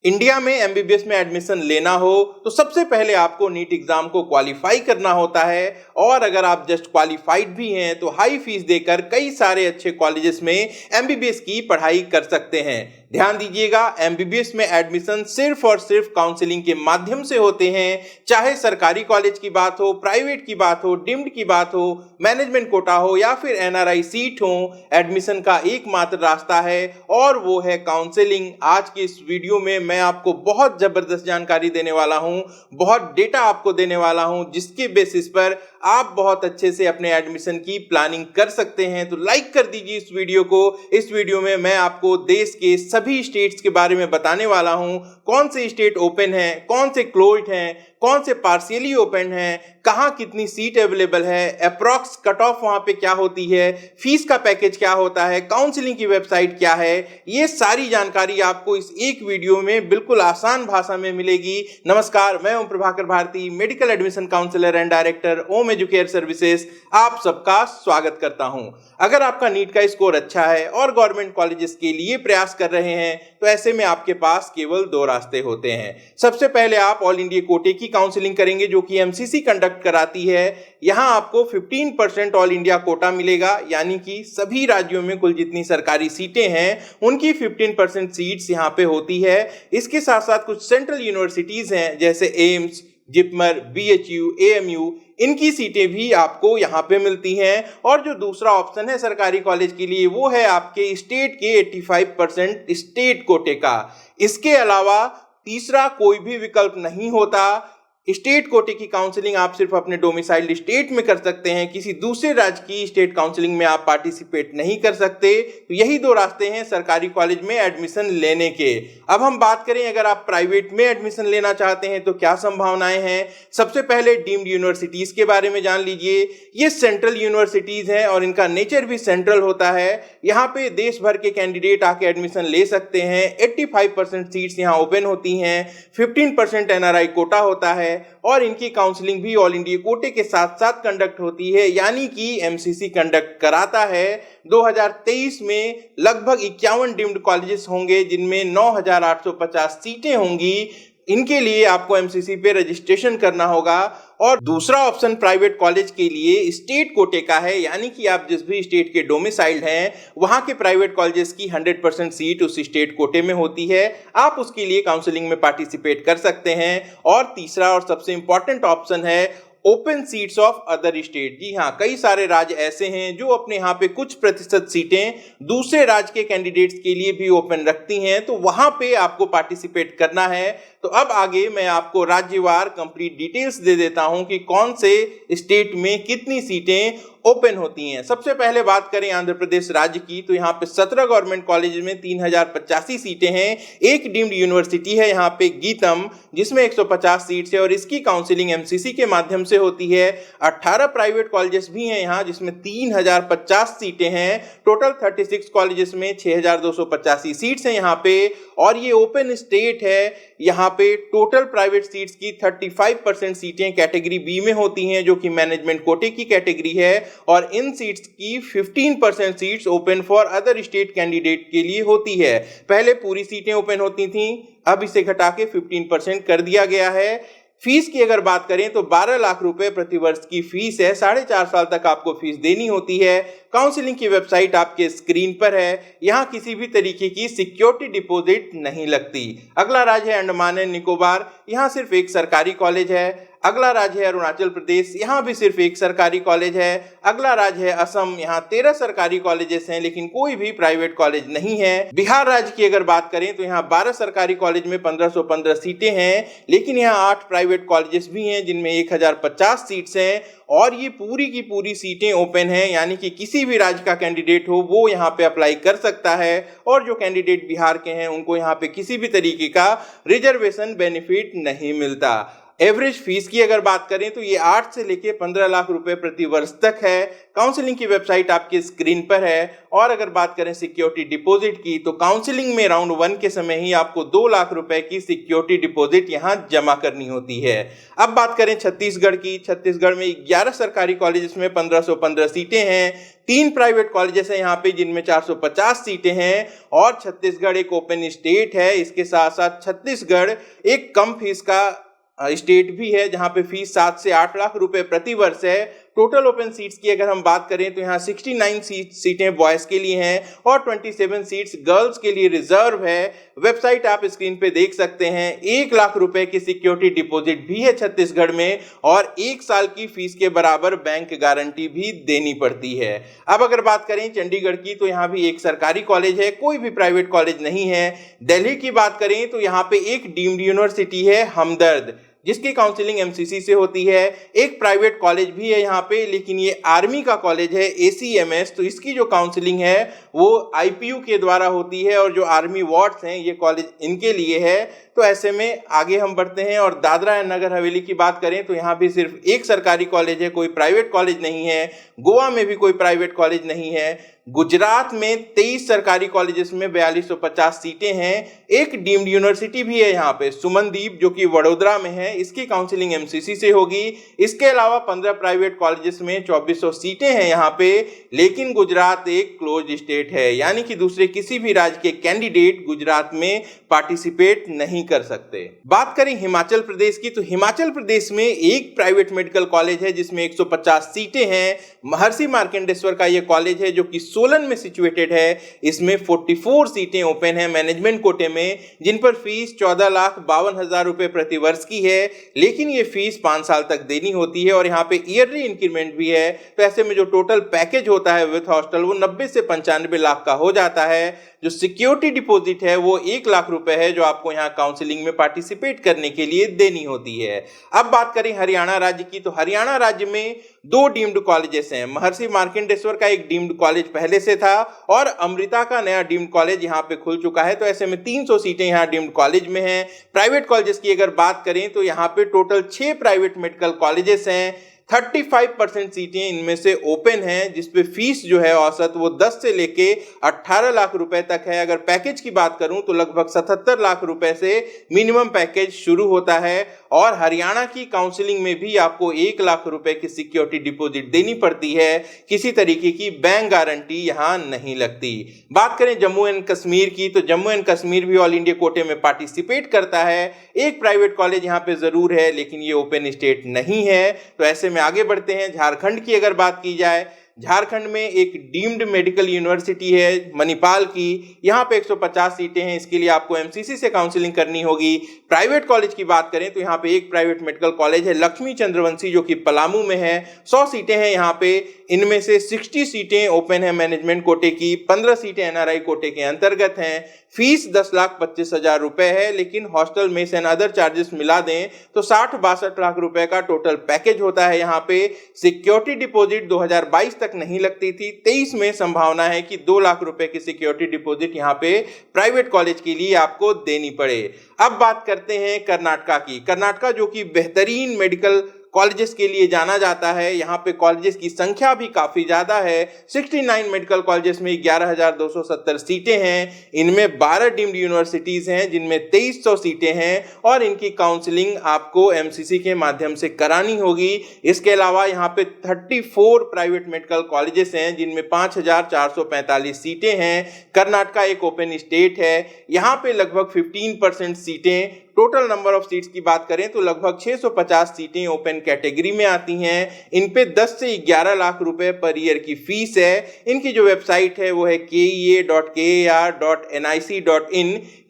India में MBBS में admission लेना हो तो सबसे पहले आपको नीट एग्जाम को क्वालिफाई करना होता है। और अगर आप जस्ट क्वालिफाइड भी हैं तो हाई फीस देकर कई सारे अच्छे कॉलेजेस में एमबीबीएस की पढ़ाई कर सकते हैं। ध्यान दीजिएगा, एमबीबीएस में एडमिशन सिर्फ और सिर्फ काउंसलिंग के माध्यम से होते हैं। चाहे सरकारी कॉलेज की बात हो, प्राइवेट की बात हो, डीम्ड की बात हो, मैनेजमेंट कोटा हो या फिर एनआरआई सीट हो, एडमिशन का एकमात्र रास्ता है और वो है काउंसलिंग। आज की इस वीडियो में मैं आपको बहुत जबरदस्त जानकारी देने वाला हूं, बहुत डेटा आपको देने वाला हूं, जिसके बेसिस पर आप बहुत अच्छे से अपने एडमिशन की प्लानिंग कर सकते हैं। तो लाइक कर दीजिए इस वीडियो को। इस वीडियो में मैं आपको देश के सभी स्टेट्स के बारे में बताने वाला हूं, कौन से स्टेट ओपन है, कौन से क्लोज्ड हैं, कौन से पार्शियली ओपन हैं, कहां कितनी सीट अवेलेबल है, अप्रॉक्स कट ऑफ वहां पे क्या होती है, फीस का पैकेज क्या होता है, काउंसलिंग की वेबसाइट क्या है। ये सारी जानकारी आपको इस एक वीडियो में बिल्कुल आसान भाषा में मिलेगी। नमस्कार, मैं Om Prabhakar Bharti, medical admission counsellor and director Om Educare services. आप सबका स्वागत करता हूं। अगर आपका नीट का स्कोर अच्छा है और गवर्नमेंट कॉलेजेस के लिए प्रयास कर रहे हैं तो ऐसे में आपके पास केवल दो रास्ते होते हैं। सबसे पहले आप ऑल इंडिया कोटे की काउंसलिंग करेंगे जो कि एमसीसी कंडक्ट कराती है। यहां आपको 15% ऑल इंडिया कोटा मिलेगा, यानी कि सभी राज्यों में कुल जितनी सरकारी सीटें हैं उनकी 15% सीट्स यहां पे होती है। इसके साथ साथ कुछ सेंट्रल यूनिवर्सिटीज हैं जैसे एम्स, जिपमर, बीएचयू, एएमयू, इनकी सीटें भी आपको यहाँ पे मिलती हैं। और जो दूसरा ऑप्शन है सरकारी कॉलेज के लिए वो है आपके स्टेट के 85% स्टेट कोटे का। इसके अलावा तीसरा कोई भी विकल्प नहीं होता। स्टेट कोटे की काउंसलिंग आप सिर्फ अपने डोमिसाइल्ड स्टेट में कर सकते हैं, किसी दूसरे राज्य की स्टेट काउंसलिंग में आप पार्टिसिपेट नहीं कर सकते। तो यही दो रास्ते हैं सरकारी कॉलेज में एडमिशन लेने के। अब हम बात करें अगर आप प्राइवेट में एडमिशन लेना चाहते हैं तो क्या संभावनाएं हैं। सबसे पहले डीम्ड यूनिवर्सिटीज के बारे में जान लीजिए। ये सेंट्रल यूनिवर्सिटीज हैं और इनका नेचर भी सेंट्रल होता है। यहाँ पे देश भर के कैंडिडेट आके एडमिशन ले सकते हैं। 85% सीट्स यहाँ ओपन होती हैं, 15% एनआरआई कोटा होता है और इनकी काउंसलिंग भी ऑल इंडिया कोटे के साथ साथ कंडक्ट होती है, यानी कि एमसीसी कंडक्ट कराता है। 2023 में लगभग 51 डीम्ड कॉलेजेस होंगे जिनमें 9,850 सीटें होंगी। इनके लिए आपको एमसीसी पे रजिस्ट्रेशन करना होगा। और दूसरा ऑप्शन प्राइवेट कॉलेज के लिए स्टेट कोटे का है, यानी कि आप जिस भी स्टेट के डोमिसाइल्ड हैं वहां के प्राइवेट कॉलेजेस की 100% सीट उस स्टेट कोटे में होती है। आप उसके लिए काउंसलिंग में पार्टिसिपेट कर सकते हैं। और तीसरा और सबसे इंपॉर्टेंट ऑप्शन है open seats of other state. जी हाँ, कई सारे राज्य ऐसे हैं जो अपने यहाँ पे कुछ प्रतिशत सीटें दूसरे राज्य के कैंडिडेट्स के लिए भी ओपन रखती हैं, तो वहां पे आपको पार्टिसिपेट करना है। तो अब आगे मैं आपको राज्यवार कंप्लीट डिटेल्स दे देता हूं कि कौन से स्टेट में कितनी सीटें ओपन होती हैं। सबसे पहले बात करें आंध्र प्रदेश राज्य की, तो यहाँ पे 17 गवर्नमेंट कॉलेज में 3085 सीटें हैं। एक डीम्ड यूनिवर्सिटी है यहाँ पे गीतम, जिसमें 150 सीट्स है और इसकी काउंसलिंग एमसीसी के माध्यम से होती है। 18 प्राइवेट कॉलेजेस भी हैं यहाँ जिसमें 3050 सीटें हैं। टोटल 36 कॉलेजेस में 6285 सीट्स हैं यहाँ पे। और ये ओपन स्टेट है। यहाँ पे टोटल प्राइवेट सीट्स की 35% सीटें कैटेगरी बी में होती हैं जो कि मैनेजमेंट कोटे की कैटेगरी है। और इन सीट्स की 15% seats open for other state candidate के लिए होती है। पहले पूरी सीटें ओपन होती थी, अब इसे घटा के 15% कर दिया गया है। फीस की अगर बात करें तो 12 लाख रुपए प्रति वर्ष की फीस है। 4.5 साल तक आपको फीस देनी होती है। काउंसलिंग की वेबसाइट आपके स्क्रीन पर है। यहाँ किसी भी तरीके की सिक्योरिटी डिपॉजिट नहीं लगती। अगला राज्य है अंडमान एंड निकोबार, यहाँ सिर्फ एक सरकारी कॉलेज है। अगला राज्य है अरुणाचल प्रदेश, यहाँ भी सिर्फ एक सरकारी कॉलेज है। अगला राज्य है असम, यहाँ 13 सरकारी कॉलेजेस हैं लेकिन कोई भी प्राइवेट कॉलेज नहीं है। बिहार राज्य की अगर बात करें तो यहाँ 12 सरकारी कॉलेज में 1515 सीटें हैं, लेकिन यहाँ 8 प्राइवेट कॉलेजेस भी हैं जिनमें 1050 सीट्स हैं। और ये पूरी की पूरी सीटें ओपन हैं, यानी कि किसी भी राज्य का कैंडिडेट हो वो यहाँ पे अप्लाई कर सकता है। और जो कैंडिडेट बिहार के हैं उनको यहाँ पे किसी भी तरीके का रिजर्वेशन बेनिफिट नहीं मिलता। एवरेज फीस की अगर बात करें तो ये 8 से लेके 15 लाख रुपए प्रति वर्ष तक है। काउंसलिंग की वेबसाइट आपके स्क्रीन पर है। और अगर बात करें सिक्योरिटी डिपॉजिट की तो काउंसलिंग में राउंड 1 के समय ही आपको 2 लाख रुपए की सिक्योरिटी डिपॉजिट यहां जमा करनी होती है। अब बात करें छत्तीसगढ़ की। छत्तीसगढ़ में 11 सरकारी कॉलेजेस में 1515 सीटें हैं। 3 प्राइवेट कॉलेजेस हैं यहाँ पे जिनमें 450 सीटें हैं। और छत्तीसगढ़ एक ओपन स्टेट है। इसके साथ साथ छत्तीसगढ़ एक कम फीस का स्टेट भी है जहां पे फीस 7 से 8 लाख रुपए प्रति वर्ष है। टोटल ओपन सीट्स की अगर हम बात करें तो यहाँ 69 सीटें बॉयज के लिए हैं और 27 सीट्स गर्ल्स के लिए रिजर्व है। वेबसाइट आप स्क्रीन पे देख सकते हैं। 1 लाख रुपए की सिक्योरिटी डिपॉजिट भी है छत्तीसगढ़ में और 1 साल की फीस के बराबर बैंक गारंटी भी देनी पड़ती है। अब अगर बात करें चंडीगढ़ की तो यहाँ भी एक सरकारी कॉलेज है, कोई भी प्राइवेट कॉलेज नहीं है। दिल्ली की बात करें तो यहाँ पे एक डीम्ड यूनिवर्सिटी है हमदर्द, जिसकी काउंसलिंग एमसीसी से होती है। एक प्राइवेट कॉलेज भी है यहाँ पे, लेकिन ये आर्मी का कॉलेज है एसीएमएस, तो इसकी जो काउंसलिंग है वो आईपीयू के द्वारा होती है और जो आर्मी वार्ड्स हैं ये कॉलेज इनके लिए है। तो ऐसे में आगे हम बढ़ते हैं और दादरा एंड नगर हवेली की बात करें तो यहाँ भी सिर्फ एक सरकारी कॉलेज है, कोई प्राइवेट कॉलेज नहीं है। गोवा में भी कोई प्राइवेट कॉलेज नहीं है। गुजरात में 23 सरकारी कॉलेजेस में 4250 सीटें हैं। एक डीम्ड यूनिवर्सिटी भी है यहाँ पे सुमनदीप, जो कि वडोदरा में है, इसकी काउंसलिंग एमसीसी से होगी। इसके अलावा 15 प्राइवेट कॉलेजेस में 2400 सीटें हैं यहाँ पे, लेकिन गुजरात एक क्लोज स्टेट है, यानी कि दूसरे किसी भी राज्य के कैंडिडेट गुजरात में पार्टिसिपेट नहीं कर सकते। बात करें हिमाचल प्रदेश की तो हिमाचल प्रदेश में एक प्राइवेट मेडिकल कॉलेज है जिसमें 150 सीटें हैं। महर्षि मार्कंडेश्वर का यह कॉलेज है जो कि सोलन में सिचुएटेड है। इसमें 44 सीटें ओपन है मैनेजमेंट कोटे में, जिन पर फीस 14,52,000 रुपए प्रति वर्ष की है, लेकिन ये फीस 5 साल तक देनी होती है और यहाँ पे ईयरली इंक्रीमेंट भी है। तो ऐसे में जो टोटल पैकेज होता है विद हॉस्टल वो 90 से 95 लाख का हो जाता है। जो सिक्योरिटी डिपॉजिट है वो 1 लाख रुपए है जो आपको यहाँ काउंसलिंग में पार्टिसिपेट करने के लिए देनी होती है। अब बात करें हरियाणा राज्य की तो हरियाणा राज्य में 2 डीम्ड कॉलेजेस हैं। महर्षि मार्कंडेश्वर का एक डीम्ड कॉलेज पहले से था और अमृता का नया डीम्ड कॉलेज यहाँ पे खुल चुका है। तो ऐसे में 300 सीटें यहाँ डीम्ड कॉलेज में हैं। प्राइवेट कॉलेजेस की अगर बात करें तो यहाँ पे टोटल 6 प्राइवेट मेडिकल कॉलेजेस हैं। 35% सीटें इनमें से ओपन हैं, जिसपे फीस जो है औसत वो 10 से लेके 18 लाख रुपए तक है। अगर पैकेज की बात करूं तो लगभग 77 लाख रुपए से मिनिमम पैकेज शुरू होता है और हरियाणा की काउंसलिंग में भी आपको 1 लाख रुपए की सिक्योरिटी डिपॉजिट देनी पड़ती है। किसी तरीके की बैंक गारंटी यहां नहीं लगती। बात करें जम्मू एंड कश्मीर की तो जम्मू एंड कश्मीर भी ऑल इंडिया कोटे में पार्टिसिपेट करता है। एक प्राइवेट कॉलेज यहाँ पे जरूर है, लेकिन ये ओपन स्टेट नहीं है। तो ऐसे में आगे बढ़ते हैं। झारखंड की अगर बात की जाए, झारखंड में एक डीम्ड मेडिकल यूनिवर्सिटी है मणिपाल की, यहाँ पे 150 सीटें हैं। इसके लिए आपको एमसीसी से काउंसलिंग करनी होगी। प्राइवेट कॉलेज की बात करें तो यहाँ पे एक प्राइवेट मेडिकल कॉलेज है लक्ष्मी चंद्रवंशी, जो कि पलामू में है। 100 सीटें हैं यहाँ पे, इनमें से 60 सीटें ओपन है मैनेजमेंट कोटे की, 15 सीटें एनआरआई कोटे के अंतर्गत हैं। फीस 10,25,000 रुपए है, लेकिन hostel mess and other charges मिला दें तो 60-62 लाख रुपए का टोटल पैकेज होता है। यहाँ पे सिक्योरिटी डिपॉजिट 2022 तक नहीं लगती थी। 23 में संभावना है कि 2 लाख रुपए की सिक्योरिटी डिपॉजिट यहाँ पे प्राइवेट कॉलेज के लिए आपको देनी पड़े। अब बात करते हैं कर्नाटका की। कर्नाटका जो कि बेहतरीन मेडिकल कॉलेजेस के लिए जाना जाता है। यहाँ पे कॉलेजेस की संख्या भी काफी ज्यादा है। 69 मेडिकल कॉलेजेस में 11,270 सीटें हैं। इनमें 12 डीम्ड यूनिवर्सिटीज हैं जिनमें 2300 सीटें हैं और इनकी काउंसलिंग आपको एमसीसी के माध्यम से करानी होगी। इसके अलावा यहाँ पे 34 प्राइवेट मेडिकल कॉलेजेस हैं जिनमें 5,445 सीटें हैं। कर्नाटका एक ओपन स्टेट है। यहाँ पे लगभग 15% सीटें, टोटल नंबर ऑफ सीट्स की बात करें तो लगभग 650 सीटें ओपन कैटेगरी में आती हैं। इन पे 10 से 11 लाख रुपए पर ईयर की फीस है। इनकी जो वेबसाइट है वो है kea.kar.nic.in।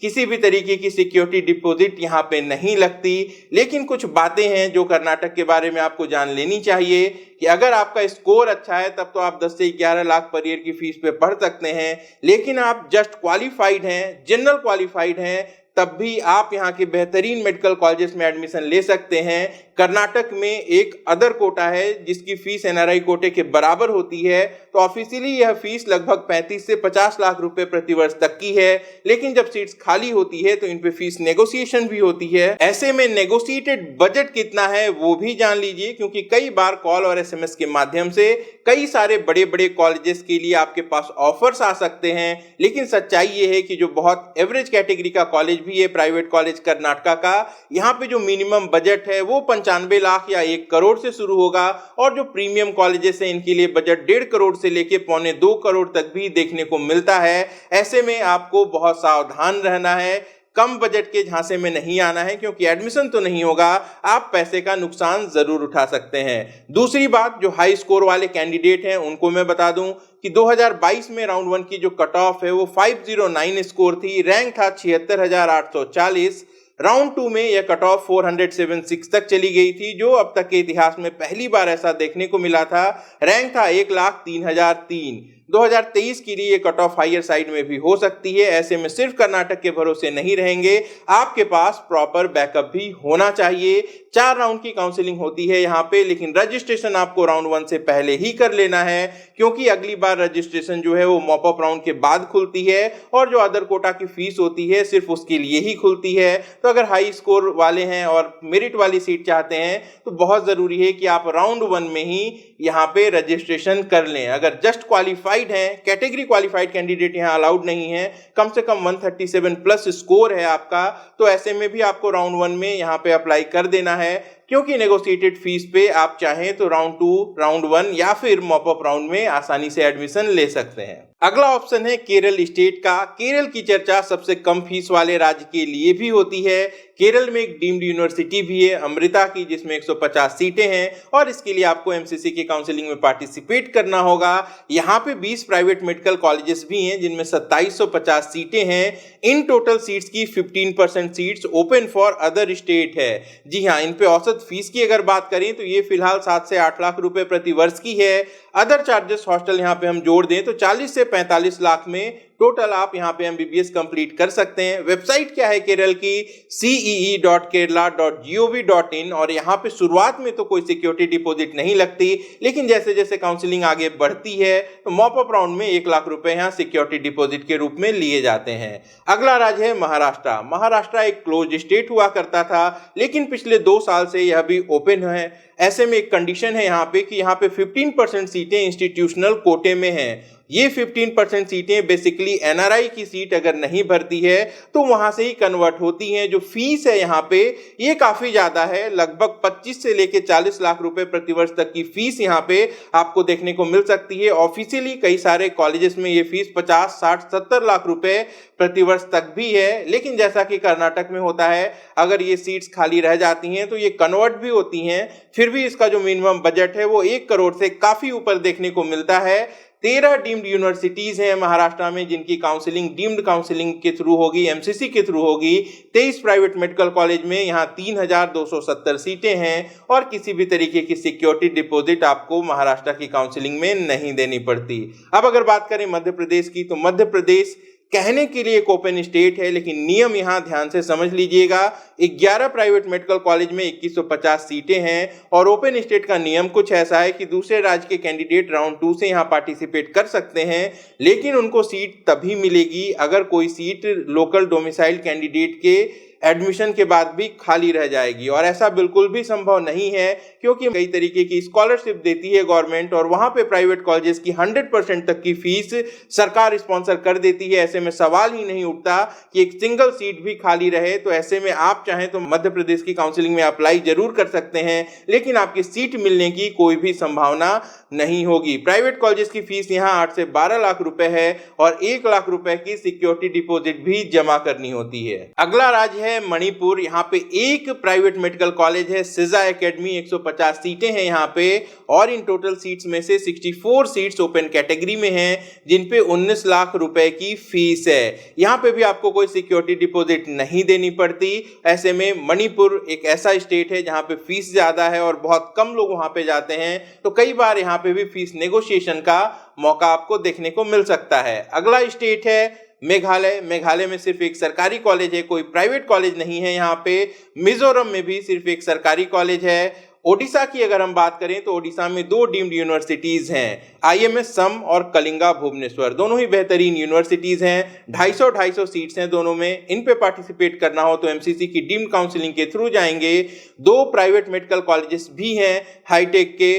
किसी भी तरीके की सिक्योरिटी डिपॉजिट यहाँ पे नहीं लगती, लेकिन कुछ बातें हैं जो कर्नाटक के बारे में आपको जान लेनी चाहिए कि अगर आपका स्कोर अच्छा है तब तो आप 10 से 11 लाख पर ईयर की फीस पे पढ़ सकते हैं, लेकिन आप जस्ट क्वालिफाइड हैं, जनरल क्वालिफाइड हैं, तब भी आप यहाँ के बेहतरीन मेडिकल कॉलेजेस में एडमिशन ले सकते हैं। कर्नाटक में एक अदर कोटा है जिसकी फीस एनआरआई कोटे के बराबर होती है, तो ऑफिशियली यह फीस लगभग 35 से 50 लाख रुपए प्रति वर्ष तक की है, लेकिन जब सीट्स खाली होती है तो इन पे फीस नेगोशिएशन भी होती है। ऐसे में नेगोशिएटेड बजट कितना है वो भी जान लीजिए, क्योंकि कई बार कॉल और एसएमएस के माध्यम से कई सारे बड़े बड़े कॉलेजेस के लिए आपके पास ऑफर्स आ सकते हैं, लेकिन सच्चाई ये है कि जो बहुत एवरेज कैटेगरी का कॉलेज भी है, प्राइवेट कॉलेज कर्नाटका का, यहाँ पे जो मिनिमम बजट है वो 95 लाख या 1 करोड़ से शुरू होगा, और जो प्रीमियम कॉलेजेस हैं इनके लिए बजट 1.5 करोड़ से लेके 1.25 करोड़ तक भी देखने को मिलता है। ऐसे में आपको बहुत सावधान रहना है, कम बजट के झांसे में नहीं आना है, क्योंकि एडमिशन तो नहीं होगा, आप पैसे का नुकसान जरूर उठा सकते हैं। दूसरी बात, जो हाई स्कोर वाले कैंडिडेट हैं उनको मैं बता दूं कि 2022 में राउंड 1 की जो कट ऑफ है वो 509 स्कोर थी, रैंक था 76,840। राउंड 2 में यह कट ऑफ 476 तक चली गई थी, जो अब तक के इतिहास में पहली बार ऐसा देखने को मिला था। रैंक था 1,03,003। 2023 के लिए ये कट ऑफ हायर साइड में भी हो सकती है। ऐसे में सिर्फ कर्नाटक के भरोसे नहीं रहेंगे, आपके पास प्रॉपर बैकअप भी होना चाहिए। 4 राउंड की काउंसलिंग होती है यहाँ पे, लेकिन रजिस्ट्रेशन आपको राउंड 1 से पहले ही कर लेना है, क्योंकि अगली बार रजिस्ट्रेशन जो है वो मॉप अप राउंड के बाद खुलती है, और जो अदर कोटा की फीस होती है सिर्फ उसके लिए ही खुलती है। तो अगर हाई स्कोर वाले हैं और मेरिट वाली सीट चाहते हैं तो बहुत जरूरी है कि आप राउंड 1 में ही यहाँ पे रजिस्ट्रेशन कर लें। अगर जस्ट क्वालिफाइड हैं, कैटेगरी क्वालिफाइड कैंडिडेट यहाँ अलाउड नहीं है, कम से कम 137 प्लस स्कोर है आपका, तो ऐसे में भी आपको राउंड 1 में यहाँ पे अप्लाई कर देना है, क्योंकि नेगोशिएटेड फीस पे आप चाहें तो राउंड 2, राउंड 1 या फिर मॉप अप राउंड में आसानी से एडमिशन ले सकते हैं। अगला ऑप्शन है केरल स्टेट का। केरल की चर्चा सबसे कम फीस वाले राज्य के लिए भी होती है। केरल में एक डीम्ड यूनिवर्सिटी भी है अमृता की, जिसमें 150 सीटें हैं, और इसके लिए आपको एमसीसी की काउंसलिंग में पार्टिसिपेट करना होगा। यहाँ पे 20 प्राइवेट मेडिकल कॉलेजेस भी हैं जिनमें 2750 सीटें हैं। इन टोटल सीट्स की 15% seats open for other state है। जी हाँ, इन पे औसत फीस की अगर बात करें तो ये फिलहाल 7 से 8 लाख रुपए प्रति वर्ष की है। अदर चार्जेस हॉस्टल यहाँ पे हम जोड़ दें तो 40 से 45 लाख में टोटल आप यहाँ पे एमबीबीएस कंप्लीट कर सकते हैं। वेबसाइट क्या है केरल की? cee.kerala.gov.in, और यहाँ पे शुरुआत में तो कोई सिक्योरिटी डिपॉजिट नहीं लगती, लेकिन जैसे जैसे काउंसलिंग आगे बढ़ती है तो मॉप अप राउंड में 1 लाख रुपए यहाँ सिक्योरिटी डिपॉजिट के रूप में लिए जाते हैं। अगला राज्य है महाराष्ट्र। महाराष्ट्र एक क्लोज स्टेट हुआ करता था, लेकिन पिछले 2 साल से यह भी ओपन है। ऐसे में एक कंडीशन है यहाँ पे कि यहाँ पे 15% सीटें इंस्टीट्यूशनल कोटे में हैं। ये 15% सीटें बेसिकली एनआरआई की सीट अगर नहीं भरती है तो वहां से ही कन्वर्ट होती हैं। जो फीस है यहाँ पे ये काफी ज्यादा है, लगभग 25 से लेके 40 लाख रुपए प्रति वर्ष तक की फीस यहाँ पे आपको देखने को मिल सकती है। ऑफिशियली कई सारे कॉलेजेस में ये फीस 50, 60, 70 लाख रुपए प्रति वर्ष तक भी है, लेकिन जैसा कि कर्नाटक में होता है, अगर ये सीट्स खाली रह जाती हैं तो ये कन्वर्ट भी होती हैं। फिर भी इसका जो मिनिमम बजट है वो 1 करोड़ से काफी ऊपर देखने को मिलता है। 13 डीम्ड यूनिवर्सिटीज हैं महाराष्ट्र में जिनकी काउंसलिंग डीम्ड काउंसलिंग के थ्रू होगी, एमसीसी के थ्रू होगी। 23 प्राइवेट मेडिकल कॉलेज में यहाँ 3270 सीटें हैं, और किसी भी तरीके की सिक्योरिटी डिपॉजिट आपको महाराष्ट्र की काउंसलिंग में नहीं देनी पड़ती। अब अगर बात करें मध्य प्रदेश की, तो मध्य प्रदेश कहने के लिए एक ओपन स्टेट है, लेकिन नियम यहां ध्यान से समझ लीजिएगा। 11 प्राइवेट मेडिकल कॉलेज में 2150 सीटें हैं, और ओपन स्टेट का नियम कुछ ऐसा है कि दूसरे राज्य के कैंडिडेट राउंड 2 से यहां पार्टिसिपेट कर सकते हैं, लेकिन उनको सीट तभी मिलेगी अगर कोई सीट लोकल डोमिसाइल कैंडिडेट के एडमिशन के बाद भी खाली रह जाएगी। और ऐसा बिल्कुल भी संभव नहीं है, क्योंकि कई तरीके की स्कॉलरशिप देती है गवर्नमेंट, और वहां पे प्राइवेट कॉलेजेस की 100% तक की फीस सरकार स्पॉन्सर कर देती है। ऐसे में सवाल ही नहीं उठता कि एक सिंगल सीट भी खाली रहे। तो ऐसे में आप चाहें तो मध्य प्रदेश की काउंसलिंग में अप्लाई जरूर कर सकते हैं, लेकिन आपकी सीट मिलने की कोई भी संभावना नहीं होगी। प्राइवेट कॉलेजेस की फीस यहाँ 8 से 12 लाख रुपए है, और 1 लाख रुपए की सिक्योरिटी डिपॉजिट भी जमा करनी होती है। अगला राज्य है मणिपुर। यहाँ पे एक प्राइवेट मेडिकल कॉलेज है, सिजा एकेडमी, 150 सीटें हैं यहाँ पे, और इन टोटल सीट्स में से 64 सीट्स ओपन कैटेगरी में हैं, जिन पे 19 लाख रुपए की फीस है। यहाँ पे भी आपको कोई सिक्योरिटी डिपॉजिट नहीं देनी पड़ती। ऐसे में मणिपुर एक ऐसा स्टेट है जहाँ पे फीस ज्यादा है और बहुत कम लोग वहां पे जाते हैं, तो कई बार यहाँ पे भी फीस नेगोशिएशन का मौका आपको देखने को मिल सकता है। अगला स्टेट है मेघालय में सिर्फ एक सरकारी कॉलेज है, कोई प्राइवेट कॉलेज नहीं है यहाँ पे। मिजोरम में भी सिर्फ एक सरकारी कॉलेज है। ओडिशा की अगर हम बात करें तो ओडिशा में 2 डीम्ड यूनिवर्सिटीज हैं, आईएमएस सम और कलिंगा भुवनेश्वर। दोनों ही बेहतरीन यूनिवर्सिटीज हैं। 250 सीट्स हैं दोनों में। इन पे पार्टिसिपेट करना हो तो एमसीसी की डीम्ड काउंसलिंग के थ्रू जाएंगे। 2 प्राइवेट मेडिकल कॉलेजेस भी हैं हाईटेक के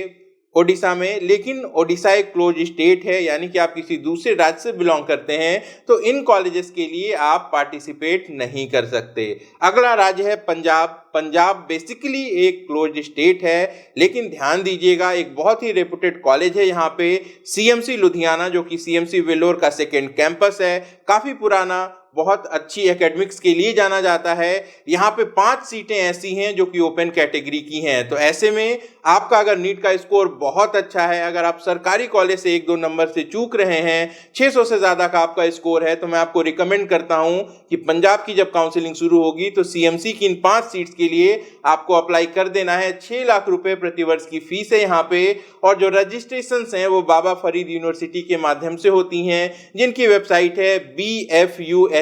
ओडिशा में, लेकिन ओडिशा एक क्लोज स्टेट है, यानी कि आप किसी दूसरे राज्य से बिलोंग करते हैं तो इन कॉलेजेस के लिए आप पार्टिसिपेट नहीं कर सकते। अगला राज्य है पंजाब। पंजाब बेसिकली एक क्लोज स्टेट है, लेकिन ध्यान दीजिएगा एक बहुत ही रेपुटेड कॉलेज है यहाँ पे, सीएमसी लुधियाना, जो कि सीएमसी वेल्लोर का सेकेंड कैंपस है। काफ़ी पुराना, बहुत अच्छी एकेडमिक्स के लिए जाना जाता है। यहाँ पे 5 सीटें ऐसी हैं जो कि ओपन कैटेगरी की हैं। तो ऐसे में आपका अगर नीट का स्कोर बहुत अच्छा है, अगर आप सरकारी कॉलेज से 1-2 नंबर से चूक रहे हैं, 600 से ज़्यादा का आपका स्कोर है, तो मैं आपको रिकमेंड करता हूँ कि पंजाब की जब काउंसलिंग शुरू होगी तो सीएमसी की इन 5 सीट्स के लिए आपको अप्लाई कर देना है। 6 लाख रुपए प्रतिवर्ष की फीस है यहाँ पे, और जो रजिस्ट्रेशन हैं वो बाबा फरीद यूनिवर्सिटी के माध्यम से होती हैं, जिनकी वेबसाइट है bfuhs.ac.in।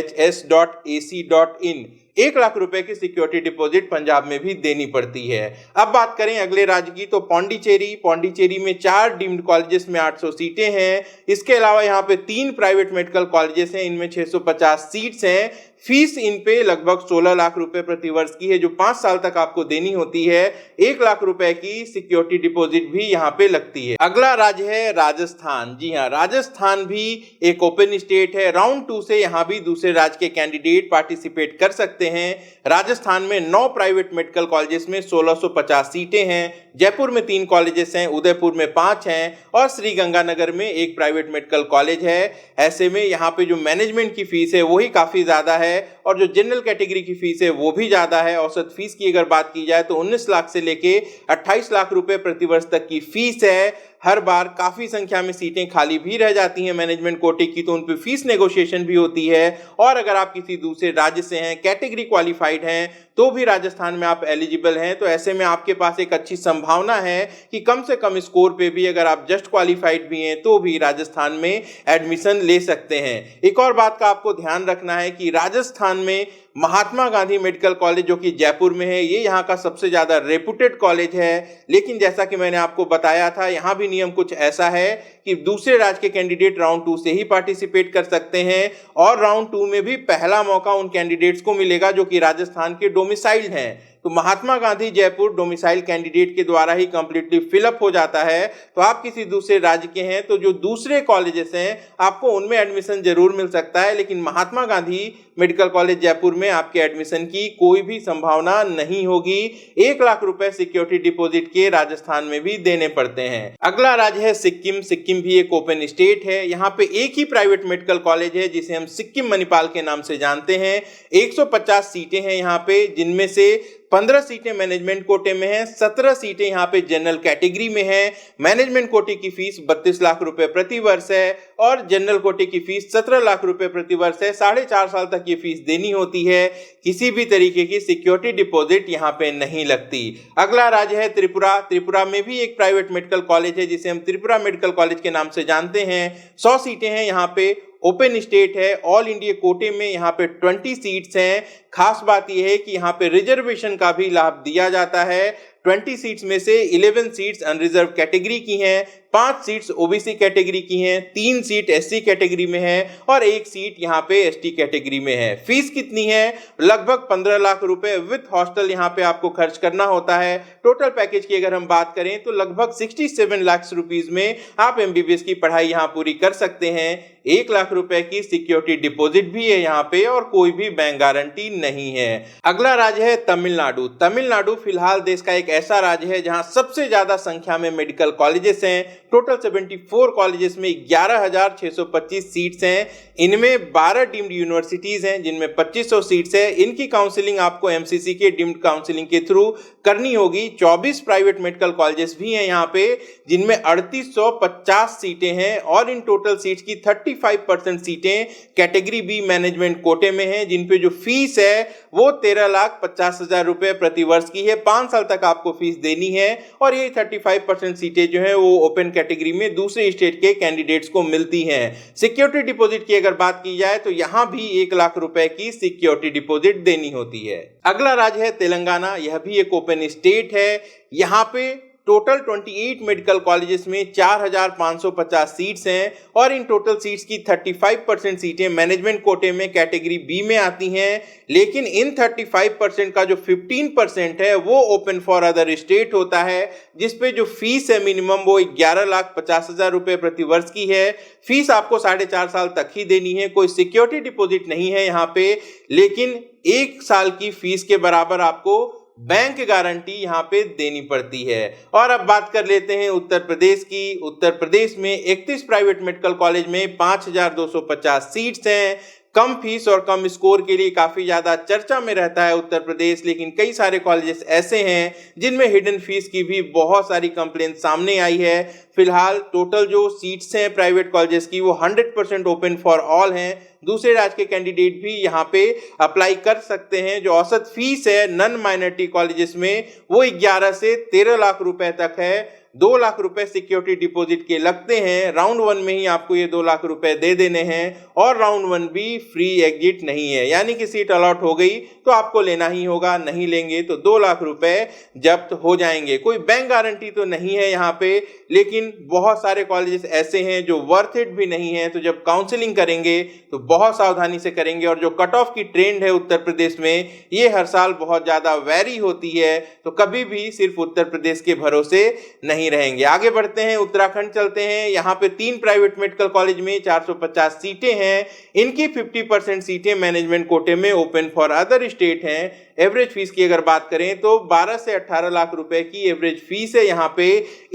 1 लाख रुपए की सिक्योरिटी डिपॉजिट पंजाब में भी देनी पड़ती है। अब बात करें अगले राज्य की तो पौंडीचेरी में 4 डीम्ड कॉलेजेस में 800 सीटें हैं। इसके अलावा यहाँ पे 3 प्राइवेट मेडिकल कॉलेजेस हैं, इनमें 650 सीट्स हैं। फीस इन पे लगभग 16 लाख रुपए प्रति वर्ष की है, जो 5 साल तक आपको देनी होती है। 1 लाख रुपए की सिक्योरिटी डिपॉजिट भी यहाँ पे लगती है। अगला राज्य है राजस्थान। जी हाँ, राजस्थान भी एक ओपन स्टेट है। राउंड 2 से यहाँ भी दूसरे राज्य के कैंडिडेट पार्टिसिपेट कर सकते हैं। राजस्थान में 9 प्राइवेट मेडिकल कॉलेजेस में 1650 सीटें हैं। जयपुर में 3 कॉलेजेस हैं, उदयपुर में 5 हैं और श्री गंगानगर में 1 प्राइवेट मेडिकल कॉलेज है। ऐसे में यहाँ पे जो मैनेजमेंट की फीस है वही काफी ज्यादा है, और जो जनरल कैटेगरी की फीस है वो भी ज्यादा है। औसत फीस की अगर बात की जाए तो 19 लाख से लेके 28 लाख रुपए प्रतिवर्ष तक की फीस है। हर बार काफी संख्या में सीटें खाली भी रह जाती हैं मैनेजमेंट कोटे की, तो उन पे फीस नेगोशिएशन भी होती है। और अगर आप किसी दूसरे राज्य से हैं, कैटेगरी क्वालिफाइड हैं, तो भी राजस्थान में आप एलिजिबल हैं। तो ऐसे में आपके पास एक अच्छी संभावना है कि कम से कम स्कोर पे भी अगर आप जस्ट क्वालिफाइड भी हैं तो भी राजस्थान में एडमिशन ले सकते हैं। एक और बात का आपको ध्यान रखना है कि राजस्थान में महात्मा गांधी मेडिकल कॉलेज जो कि जयपुर में है, ये यहाँ का सबसे ज्यादा रेपुटेड कॉलेज है। लेकिन जैसा कि मैंने आपको बताया था, यहाँ भी नियम कुछ ऐसा है कि दूसरे राज्य के कैंडिडेट राउंड 2 से ही पार्टिसिपेट कर सकते हैं, और राउंड 2 में भी पहला मौका उन कैंडिडेट्स को मिलेगा जो कि राजस्थान के डोमिसाइल्ड हैं। तो महात्मा गांधी जयपुर डोमिसाइल कैंडिडेट के द्वारा ही कंप्लीटली फिलअप हो जाता है। तो आप किसी दूसरे राज्य के हैं तो जो दूसरे कॉलेजेस हैं आपको उनमें एडमिशन जरूर मिल सकता है, लेकिन महात्मा गांधी मेडिकल कॉलेज जयपुर में आपके एडमिशन की कोई भी संभावना नहीं होगी। 1 लाख रुपए सिक्योरिटी डिपॉजिट के राजस्थान में भी देने पड़ते हैं। अगला राज्य है सिक्किम। सिक्किम भी एक ओपन स्टेट है। यहाँ पे एक ही प्राइवेट मेडिकल कॉलेज है जिसे हम सिक्किम मणिपाल के नाम से जानते हैं। 150 सीटें हैं यहाँ पे, जिनमें से 15 सीटें मैनेजमेंट कोटे में हैं, 17 सीटें यहाँ पे जनरल कैटेगरी में हैं। मैनेजमेंट कोटे की फीस 32 लाख रुपए प्रति वर्ष है और जनरल कोटे की फीस 17 लाख रुपए प्रति वर्ष है। 4.5 साल तक ये फीस देनी होती है। किसी भी तरीके की सिक्योरिटी डिपॉजिट यहाँ पे नहीं लगती। अगला राज्य है त्रिपुरा। त्रिपुरा में भी एक प्राइवेट मेडिकल कॉलेज है जिसे हम त्रिपुरा मेडिकल कॉलेज के नाम से जानते हैं। 100 सीटें हैं यहाँ पे, ओपन स्टेट है। ऑल इंडिया कोटे में यहाँ पे 20 सीट्स हैं। खास बात यह है कि यहाँ पे रिजर्वेशन का भी लाभ दिया जाता है। 20 सीट्स में से 11 सीट्स अनरिजर्व कैटेगरी की हैं, 5 सीट्स ओबीसी कैटेगरी की हैं, 3 सीट एससी कैटेगरी में है और 1 सीट यहाँ पे एसटी कैटेगरी में है। फीस कितनी है? लगभग 15 लाख रुपए विद हॉस्टल यहाँ पे आपको खर्च करना होता है। टोटल पैकेज की अगर हम बात करें तो लगभग 67 लाख रुपीस में आप एमबीबीएस की पढ़ाई यहाँ पूरी कर सकते हैं। 1 लाख रुपए की सिक्योरिटी डिपॉजिट भी है यहाँ पे और कोई भी बैंक गारंटी नहीं है। अगला राज्य है तमिलनाडु। तमिलनाडु फिलहाल देश का एक ऐसा राज्य है जहां सबसे ज्यादा संख्या में मेडिकल कॉलेजेस हैं। टोटल 74 कॉलेजेस में 11,625 सीट्स हैं। इनमें 12 डीम्ड यूनिवर्सिटीज हैं जिनमें 2500 सीट्स है। इनकी काउंसलिंग आपको एमसीसी के डीम्ड काउंसलिंग के थ्रू करनी होगी। 24 प्राइवेट मेडिकल कॉलेजेस भी हैं यहाँ पे जिनमें 3850 सीटें हैं और इन टोटल सीट्स की 35% सीटें कैटेगरी बी मैनेजमेंट कोटे में हैं, जिन पे जो फीस है वो 13,50,000 रुपए प्रति वर्ष की है। 5 साल तक आपको फीस देनी है और ये 35% सीटें जो है वो ओपन कैटेगरी में दूसरे स्टेट के कैंडिडेट्स को मिलती हैं। सिक्योरिटी डिपॉजिट की अगर बात की जाए तो यहाँ भी 1 लाख रुपए की सिक्योरिटी डिपॉजिट देनी होती है। अगला राज्य है तेलंगाना। यह भी एक ओपन स्टेट है। यहाँ पे टोटल 28 मेडिकल कॉलेजेस में 4,550 सीट्स हैं और इन टोटल सीट्स की 35% सीटें मैनेजमेंट कोटे में कैटेगरी बी में आती हैं, लेकिन इन 35% का जो 15% है वो ओपन फॉर अदर स्टेट होता है, जिसपे जो फीस है मिनिमम वो 11,50,000 रुपए प्रति वर्ष की है। फीस आपको 4.5 साल तक ही देनी है। कोई सिक्योरिटी डिपॉजिट नहीं है यहाँ पे, लेकिन 1 साल की फीस के बराबर आपको बैंक गारंटी यहाँ पे देनी पड़ती है। और अब बात कर लेते हैं उत्तर प्रदेश की। उत्तर प्रदेश में 31 प्राइवेट मेडिकल कॉलेज में 5,250 सीट्स हैं। कम फीस और कम स्कोर के लिए काफी ज्यादा चर्चा में रहता है उत्तर प्रदेश, लेकिन कई सारे कॉलेजेस ऐसे हैं जिनमें हिडन फीस की भी बहुत सारी कंप्लेंट सामने आई है। फिलहाल टोटल जो सीट्स हैं प्राइवेट कॉलेजेस की वो 100% ओपन फॉर ऑल हैं। दूसरे राज्य के कैंडिडेट भी यहाँ पे अप्लाई कर सकते हैं। जो औसत फीस है नॉन माइनॉरिटी कॉलेजेस में वो 11 से 13 लाख रुपए तक है। 2 लाख रुपए सिक्योरिटी डिपॉजिट के लगते हैं। राउंड 1 में ही आपको ये 2 लाख रुपए दे देने हैं और राउंड 1 भी फ्री एग्जिट नहीं है, यानी कि सीट अलॉट हो गई तो आपको लेना ही होगा, नहीं लेंगे तो 2 लाख रुपए जब्त हो जाएंगे। कोई बैंक गारंटी तो नहीं है यहाँ पे, लेकिन बहुत सारे कॉलेजेस ऐसे हैं जो वर्थ इट भी नहीं है। तो जब काउंसलिंग करेंगे तो बहुत सावधानी से करेंगे। और जो कट ऑफ की ट्रेंड है उत्तर प्रदेश में ये हर साल बहुत ज्यादा वेरी होती है, तो कभी भी सिर्फ उत्तर प्रदेश के भरोसे नहीं रहेंगे। आगे बढ़ते हैं, उत्तराखंड चलते हैं। यहाँ पे 3 प्राइवेट मेडिकल कॉलेज में 450 सीटें हैं। इनकी 50% सीटें मैनेजमेंट कोटे में ओपन फॉर अदर स्टेट हैं। एवरेज फीस की अगर बात करें तो 12 से 18 लाख रुपए की एवरेज फीस है। यहाँ पे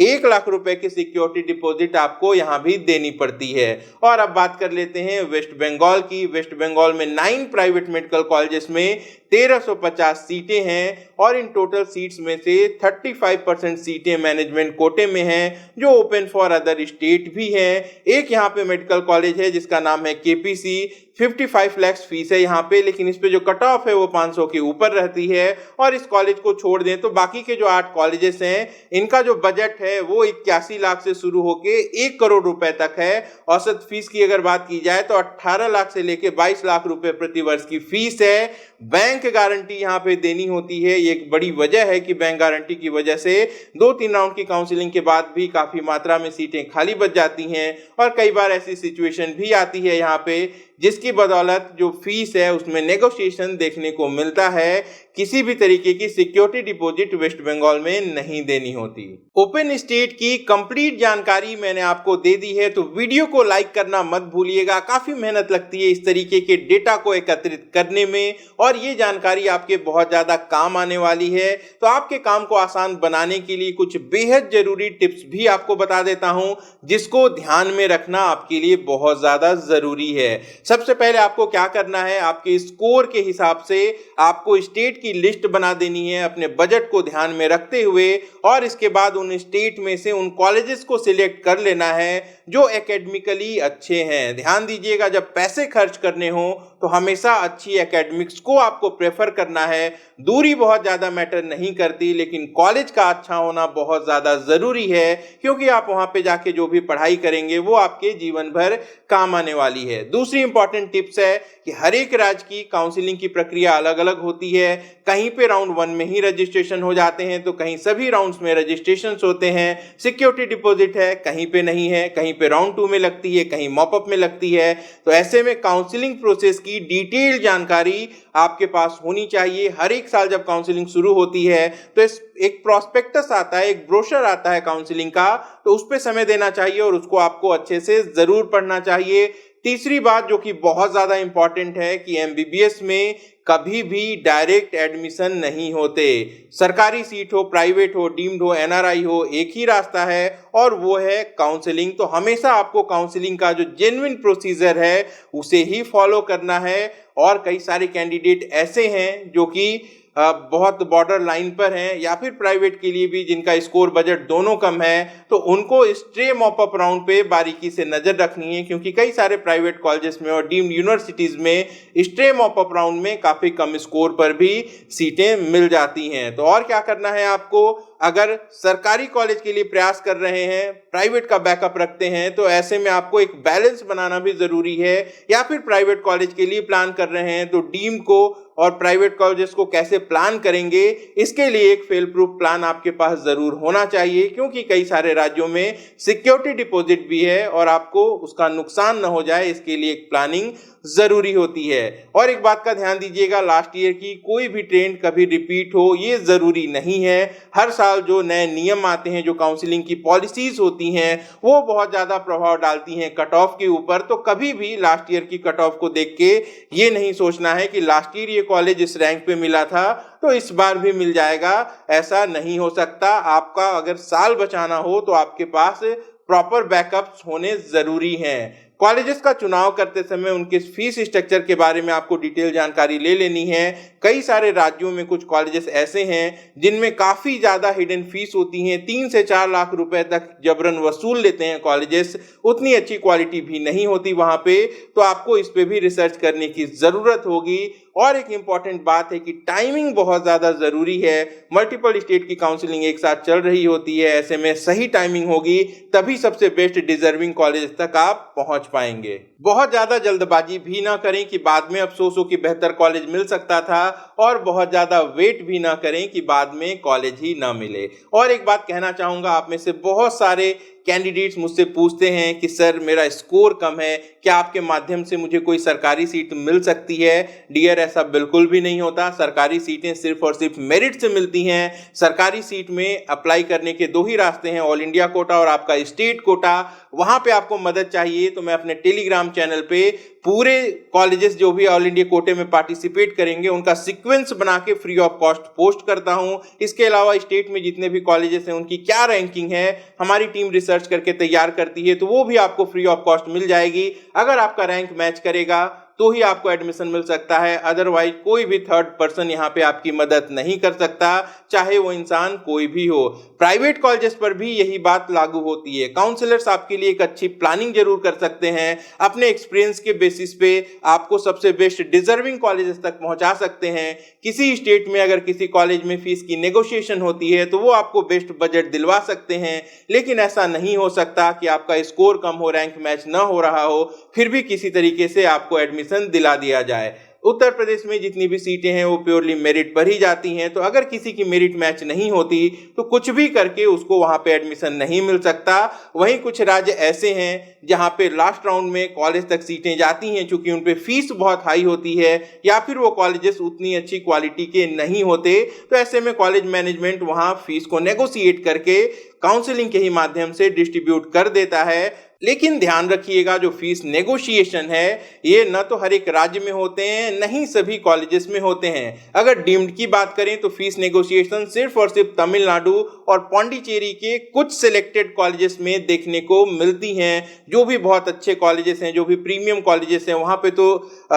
1 लाख रुपए की सिक्योरिटी डिपॉजिट आपको यहाँ भी देनी पड़ती है। और अब बात कर लेते हैं वेस्ट बंगाल की। वेस्ट बंगाल में 9 प्राइवेट मेडिकल कॉलेजेस में 1350 सीटें हैं और इन टोटल सीट्स में से 35% सीटें मैनेजमेंट कोटे में हैं, जो ओपन फॉर अदर स्टेट भी हैं। एक यहाँ पे मेडिकल कॉलेज है जिसका नाम है केपीसी। 55 लाख फीस है यहाँ पे, लेकिन इस पे जो कट ऑफ है वो 500 के ऊपर रहती है। और इस कॉलेज को छोड़ दें तो बाकी के जो 8 कॉलेजेस हैं इनका जो बजट है वो 81 लाख से शुरू होके 1 करोड़ रुपए तक है। औसत फीस की अगर बात की जाए तो 18 लाख से लेके 22 लाख रुपए प्रति वर्ष की फीस है। बैंक गारंटी यहाँ पे देनी होती है। ये एक बड़ी वजह है कि बैंक गारंटी की वजह से 2-3 राउंड की काउंसलिंग के बाद भी काफी मात्रा में सीटें खाली बच जाती हैं। और कई बार ऐसी सिचुएशन भी आती है यहाँ पे जिसकी बदौलत जो फीस है उसमें नेगोशिएशन देखने को मिलता है। किसी भी तरीके की सिक्योरिटी डिपॉजिट वेस्ट बंगाल में नहीं देनी होती। ओपन स्टेट की कंप्लीट जानकारी मैंने आपको दे दी है, तो वीडियो को लाइक करना मत भूलिएगा। काफी मेहनत लगती है इस तरीके के डेटा को एकत्रित करने में और ये जानकारी आपके बहुत ज्यादा काम आने वाली है। तो आपके काम को आसान बनाने के लिए कुछ बेहद जरूरी टिप्स भी आपको बता देता हूं, जिसको ध्यान में रखना आपके लिए बहुत ज्यादा जरूरी है। सबसे पहले आपको क्या करना है, आपके स्कोर के हिसाब से आपको स्टेट की लिस्ट बना देनी है अपने बजट को ध्यान में रखते हुए। और इसके बाद उन स्टेट में से उन कॉलेजेस को सिलेक्ट कर लेना है जो एकेडमिकली अच्छे हैं। ध्यान दीजिएगा, जब पैसे खर्च करने हो तो हमेशा अच्छी एकेडमिक्स को आपको प्रेफर करना है। दूरी बहुत ज्यादा मैटर नहीं करती, लेकिन कॉलेज का अच्छा होना बहुत ज्यादा जरूरी है, क्योंकि आप वहां पे जाके जो भी पढ़ाई करेंगे वो आपके जीवन भर काम आने वाली है। दूसरी इंपॉर्टेंट टिप्स है कि हर एक राज्य की काउंसलिंग की प्रक्रिया अलग अलग होती है। कहीं पे राउंड 1 में ही रजिस्ट्रेशन हो जाते हैं, तो कहीं सभी राउंड्स में रजिस्ट्रेशन होते हैं। सिक्योरिटी डिपॉजिट है, कहीं पे नहीं है, कहीं पे राउंड 2 में लगती है, कहीं मॉपअप में लगती है। तो ऐसे में काउंसलिंग प्रोसेस की डिटेल जानकारी आपके पास होनी चाहिए। हर एक साल जब काउंसलिंग शुरू होती है तो एक प्रोस्पेक्टस आता है, एक ब्रोशर आता है काउंसलिंग का, तो उस पर समय देना चाहिए और उसको आपको अच्छे से जरूर पढ़ना चाहिए। तीसरी बात जो कि बहुत ज्यादा इंपॉर्टेंट है कि एमबीबीएस में कभी भी डायरेक्ट एडमिशन नहीं होते। सरकारी सीट हो, प्राइवेट हो, डीम्ड हो, एनआरआई हो, एक ही रास्ता है और वो है काउंसलिंग। तो हमेशा आपको काउंसलिंग का जो जेन्युइन प्रोसीजर है उसे ही फॉलो करना है। और कई सारे कैंडिडेट ऐसे हैं जो कि बहुत बॉर्डर लाइन पर हैं या फिर प्राइवेट के लिए भी जिनका स्कोर बजट दोनों कम है, तो उनको स्ट्रे मॉपअप राउंड पे बारीकी से नजर रखनी है, क्योंकि कई सारे प्राइवेट कॉलेजेस में और डीम्ड यूनिवर्सिटीज में स्ट्रे मॉपअप राउंड में काफी कम स्कोर पर भी सीटें मिल जाती हैं। तो और क्या करना है आपको, अगर सरकारी कॉलेज के लिए प्रयास कर रहे हैं, प्राइवेट का बैकअप रखते हैं, तो ऐसे में आपको एक बैलेंस बनाना भी जरूरी है। या फिर प्राइवेट कॉलेज के लिए प्लान कर रहे हैं तो डीम को और प्राइवेट कॉलेजेस को कैसे प्लान करेंगे, इसके लिए एक फेल प्रूफ प्लान आपके पास जरूर होना चाहिए, क्योंकि कई सारे राज्यों में सिक्योरिटी डिपॉजिट भी है और आपको उसका नुकसान न हो जाए, इसके लिए एक प्लानिंग जरूरी होती है। और एक बात का ध्यान दीजिएगा, लास्ट ईयर की कोई भी ट्रेंड कभी रिपीट हो ये जरूरी नहीं है। हर साल जो नए नियम आते हैं, जो काउंसलिंग की पॉलिसीज होती हैं, वो बहुत ज्यादा प्रभाव डालती हैं कट ऑफ के ऊपर। तो कभी भी लास्ट ईयर की कट ऑफ को देख के ये नहीं सोचना है कि लास्ट ईयर ये कॉलेज इस रैंक पे मिला था तो इस बार भी मिल जाएगा, ऐसा नहीं हो सकता। आपका अगर साल बचाना हो तो आपके पास प्रॉपर बैकअप्स होने जरूरी हैं। कॉलेजेस का चुनाव करते समय उनके फीस स्ट्रक्चर के बारे में आपको डिटेल जानकारी ले लेनी है। कई सारे राज्यों में कुछ कॉलेजेस ऐसे हैं जिनमें काफी ज्यादा हिडन फीस होती हैं, 3 से 4 लाख रुपए तक जबरन वसूल लेते हैं कॉलेजेस। उतनी अच्छी क्वालिटी भी नहीं होती वहां पे, तो आपको इस पे भी रिसर्च करने की जरूरत होगी। और एक इंपॉर्टेंट बात है कि टाइमिंग बहुत ज्यादा जरूरी है। मल्टीपल स्टेट की काउंसलिंग एक साथ चल रही होती है, ऐसे में सही टाइमिंग होगी तभी सबसे बेस्ट डिजर्विंग कॉलेज तक आप पहुंच पाएंगे। बहुत ज्यादा जल्दबाजी भी ना करें कि बाद में अफसोस हो कि बेहतर कॉलेज मिल सकता था, और बहुत ज्यादा वेट भी ना करें कि बाद में कॉलेज ही ना मिले। और एक बात कहना चाहूंगा, आप में से बहुत सारे कैंडिडेट्स मुझसे पूछते हैं कि सर मेरा स्कोर कम है, क्या आपके माध्यम से मुझे कोई सरकारी सीट मिल सकती है? डियर, ऐसा बिल्कुल भी नहीं होता। सरकारी सीटें सिर्फ और सिर्फ मेरिट से मिलती हैं। सरकारी सीट में अप्लाई करने के 2 ही रास्ते हैं, ऑल इंडिया कोटा और आपका स्टेट कोटा। वहां पे आपको मदद चाहिए तो मैं अपने टेलीग्राम चैनल पे पूरे कॉलेजेस जो भी ऑल इंडिया कोटे में पार्टिसिपेट करेंगे उनका सीक्वेंस बना के फ्री ऑफ कॉस्ट पोस्ट करता हूं। इसके अलावा स्टेट में जितने भी कॉलेजेस हैं उनकी क्या रैंकिंग है हमारी टीम रिसर्च करके तैयार करती है, तो वो भी आपको फ्री ऑफ कॉस्ट मिल जाएगी। अगर आपका रैंक मैच करेगा तो ही आपको एडमिशन मिल सकता है, अदरवाइज कोई भी थर्ड पर्सन यहाँ पे आपकी मदद नहीं कर सकता, चाहे वो इंसान कोई भी हो। प्राइवेट कॉलेजेस पर भी यही बात लागू होती है। काउंसलर्स आपके लिए एक अच्छी प्लानिंग जरूर कर सकते हैं, अपने एक्सपीरियंस के बेसिस पे आपको सबसे बेस्ट डिजर्विंग कॉलेजेस तक पहुंचा सकते हैं। किसी स्टेट में अगर किसी कॉलेज में फीस की नेगोशिएशन होती है तो वो आपको बेस्ट बजट दिलवा सकते हैं, लेकिन ऐसा नहीं हो सकता कि आपका स्कोर कम हो, रैंक मैच ना हो रहा हो, फिर भी किसी तरीके से आपको एडमिशन दिला दिया जाए। उत्तर प्रदेश में जितनी भी सीटें हैं वो प्योरली मेरिट पर ही जाती हैं, तो अगर किसी की मेरिट मैच नहीं होती तो कुछ भी करके उसको वहां पे एडमिशन नहीं मिल सकता। वहीं कुछ राज्य ऐसे हैं जहां पे लास्ट राउंड में कॉलेज तक सीटें जाती हैं, चूंकि उन पे फीस बहुत हाई होती है या फिर वो कॉलेजेस उतनी अच्छी क्वालिटी के नहीं होते, तो ऐसे में कॉलेज मैनेजमेंट वहां फीस को नेगोशिएट करके काउंसलिंग के ही माध्यम से डिस्ट्रीब्यूट कर देता है। लेकिन ध्यान रखिएगा, जो फीस नेगोशिएशन है ये न तो हर एक राज्य में होते हैं, न ही सभी कॉलेजेस में होते हैं। अगर डीम्ड की बात करें तो फीस नेगोशिएशन सिर्फ और सिर्फ तमिलनाडु और पौंडीचेरी के कुछ सिलेक्टेड कॉलेजेस में देखने को मिलती हैं। जो भी बहुत अच्छे कॉलेजेस हैं, जो भी प्रीमियम कॉलेजेस हैं, वहां पे तो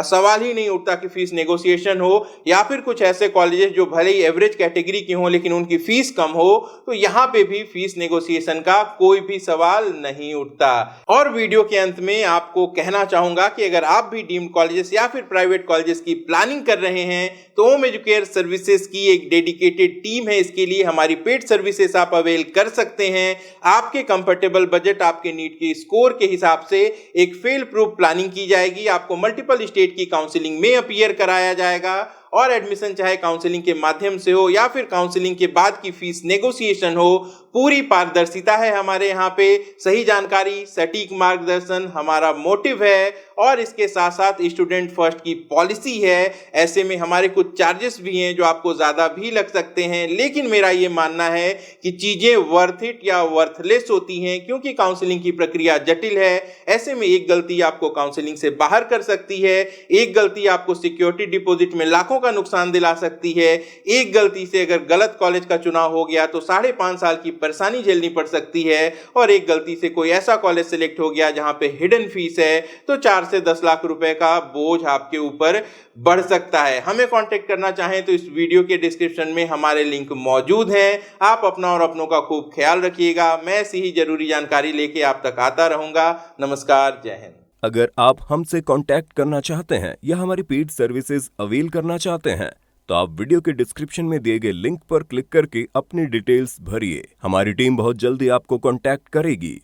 सवाल ही नहीं उठता कि फीस नेगोशिएशन हो। या फिर कुछ ऐसे कॉलेजेस जो भले ही एवरेज कैटेगरी के हों लेकिन उनकी फीस कम हो, तो यहाँ पे भी फीस नेगोशिएशन का कोई भी सवाल नहीं उठता। और वीडियो के अंत में आपको कहना चाहूंगा कि अगर आप भी डीम्ड कॉलेजेस या फिर प्राइवेट कॉलेजेस की प्लानिंग कर रहे हैं तो होम एजुकेयर सर्विसेज की एक डेडिकेटेड टीम है, इसके लिए हमारी पेड सर्विसेज आप अवेल कर सकते हैं। आपके कंफर्टेबल बजट, आपके नीट के स्कोर के हिसाब से एक फेल प्रूफ प्लानिंग की जाएगी। आपको मल्टीपल स्टेट की काउंसलिंग में अपीयर कराया जाएगा और एडमिशन चाहे काउंसलिंग के माध्यम से हो या फिर काउंसलिंग के बाद की फीस नेगोशिएशन हो, पूरी पारदर्शिता है हमारे यहाँ पे। सही जानकारी, सटीक मार्गदर्शन हमारा मोटिव है और इसके साथ साथ स्टूडेंट फर्स्ट की पॉलिसी है। ऐसे में हमारे कुछ चार्जेस भी हैं जो आपको ज्यादा भी लग सकते हैं, लेकिन मेरा ये मानना है कि चीजें वर्थ इट या वर्थलेस होती हैं, क्योंकि काउंसलिंग की प्रक्रिया जटिल है। ऐसे में एक गलती आपको काउंसलिंग से बाहर कर सकती है, एक गलती आपको सिक्योरिटी डिपॉजिट में लाखों का नुकसान दिला सकती है, एक गलती से अगर गलत कॉलेज का चुनाव हो गया तो 5.5 साल की परेशानी झेलनी पड़ सकती है, और एक गलती से कोई ऐसा कॉलेज सिलेक्ट हो गया जहां पे हिडन फीस है तो 4 से 10 लाख रुपए का बोझ आपके ऊपर बढ़ सकता है। हमें कांटेक्ट करना चाहें तो इस वीडियो के डिस्क्रिप्शन में हमारे लिंक मौजूद हैं। आप अपना और अपनों का खूब ख्याल रखिएगा। मैं ऐसी ही जरूरी जानकारी लेके आप तक आता रहूंगा। नमस्कार, जय हिंद। अगर आप हमसे कांटेक्ट करना चाहते हैं या हमारी पेड सर्विसेज अवेल करना चाहते हैं तो आप वीडियो के डिस्क्रिप्शन में दिए गए लिंक पर क्लिक करके अपनी डिटेल्स भरिए। हमारी टीम बहुत जल्दी आपको कांटेक्ट करेगी।